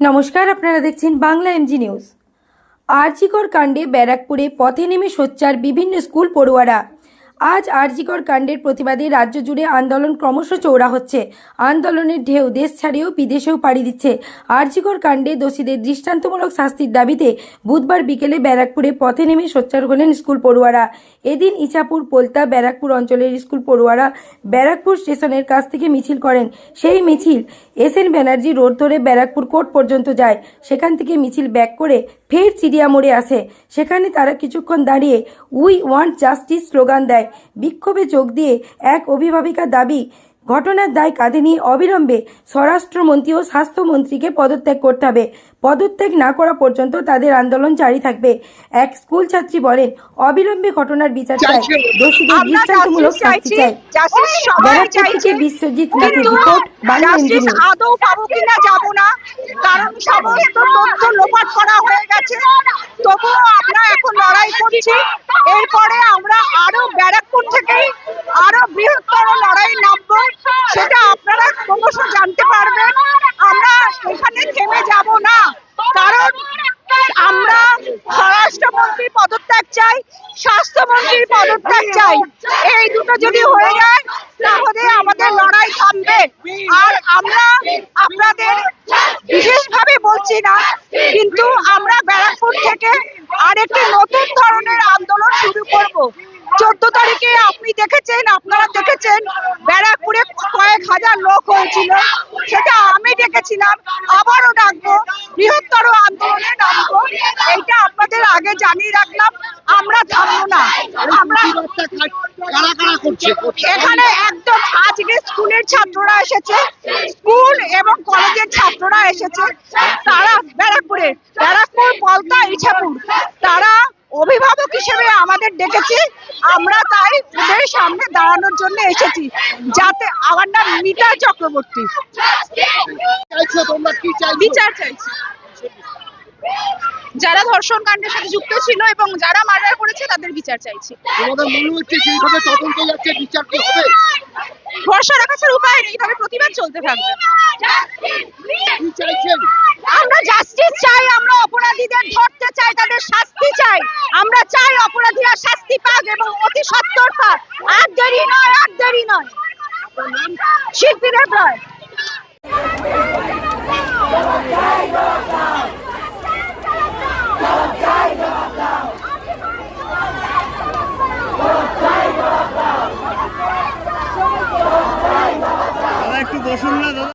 নমস্কার, আপনারা দেখছেন বাংলা এমজি নিউজ। আরজিকর কাণ্ডে ব্যারাকপুরে পথে নেমে সোচ্চার বিভিন্ন স্কুল পড়ুয়ারা। আজ আরজিকর কাণ্ডের প্রতিবাদে রাজ্য জুড়ে আন্দোলন ক্রমশ চওড়া হচ্ছে। আন্দোলনের ঢেউ দেশ ছাড়িয়েও বিদেশেও পাড়ি দিচ্ছে। আরজিকর কাণ্ডে দোষীদের দৃষ্টান্তমূলক শাস্তির দাবিতে বুধবার বিকেলে ব্যারাকপুরে পথে নেমে সোচ্চার হলেন স্কুল পড়ুয়ারা। এদিন ইছাপুর, পোলতা, ব্যারাকপুর অঞ্চলের স্কুল পড়ুয়ারা ব্যারাকপুর স্টেশনের কাছ থেকে মিছিল করেন। সেই মিছিল এসএন ব্যানার্জি রোড ধরে ব্যারাকপুর কোর্ট পর্যন্ত যায়। সেখান থেকে মিছিল ব্যাক করে ফের চিড়িয়া মোড়ে আসে। সেখানে তারা কিছুক্ষণ দাঁড়িয়ে উই ওয়ান্ট জাস্টিস স্লোগান দেয়। বিক্ষোভে যোগ দিয়ে এক অভিভাবিকা দাবি, ঘটনার দায় কাঁধে নিয়ে অবিলম্বে স্বরাষ্ট্রমন্ত্রী ও স্বাস্থ্যমন্ত্রীকে পদত্যাগ করতে হবে। পদত্যাগ না করা পর্যন্ত তাদের আন্দোলন জারি থাকবে। এক স্কুল ছাত্রী বলেন, অবিলম্বে ঘটনার বিচার চাই, দোষীদের দৃষ্টান্তমূলক শাস্তি চাই। ব্যারাকপুর থেকে বিশ্বজিৎ নাথের রিপোর্ট, বাংলা এমজি নিউজ। আদৌ পাবো কিনা যাবো না, কারণ সমস্ত তথ্য লোপাট করা হয়ে গেছে। তবুও আমরা এখন লড়াই করছি। এরপরে আমরা আরো ব্যারাকপুর থেকে আরো বৃহত্তর লড়াই নামবো, সেটা আপনারা ক্রমশ জানতে পারবেন। আমরা এখানে থেমে যাব না, কারণ আমরা স্বরাষ্ট্রমন্ত্রীর পদত্যাগ চাই, স্বাস্থ্যমন্ত্রীর পদত্যাগ চাই। এই দুটো যদি হয়ে যায় তাহলে আমাদের লড়াই থামবে। আর আমরা আপনাদের বিশেষভাবে বলছি না, কিন্তু আমরা ব্যারাকপুর থেকে আরেকটি নতুন ধরনের আন্দোলন শুরু করব। 14 তারিখে আপনারা দেখেছেন ব্যারাকপুরে কয়েক হাজার লোক হয়েছিল, সেটা আমি ডেকেছিলাম। আবারও ডাকবো, বৃহত্তর আন্দোলনে নামবো। এইটা আপনাদের আগে জানিয়ে রাখলাম। আমরা থামবো না। আমরা এখানে একদম আজকে স্কুলের ছাত্ররা এসেছে, স্কুল এবং কলেজের ছাত্ররা এসেছে। তারা ব্যারাকপুর, পোলতা, ইছাপুর, তারা অভিভাবক হিসেবে আমাদের ডেকেছে। আমরা তাই ওদের সামনে দাঁড়ানোর জন্য এসেছি, যাতে আমার নাম মিতা চক্রবর্তী। বিচার চাইছি, যারা ধর্ষণ কাণ্ডের সাথে যুক্ত ছিল এবং যারা মার্ডার করেছে তাদের বিচার চাইছি। ভরসা রাখার উপায় নেই, এইভাবে প্রতিবাদ চলতে থাকবে। আমরা জাস্টিস চাই, আমরা অপরাধীদের ধরতে চাই, তাদের শাস্তি চাই। আমরা চাই অপরাধীরা শাস্তি পাক এবং অতি সত্বর পাক। আর দেরি নয়, শিল্পী দেব রায়।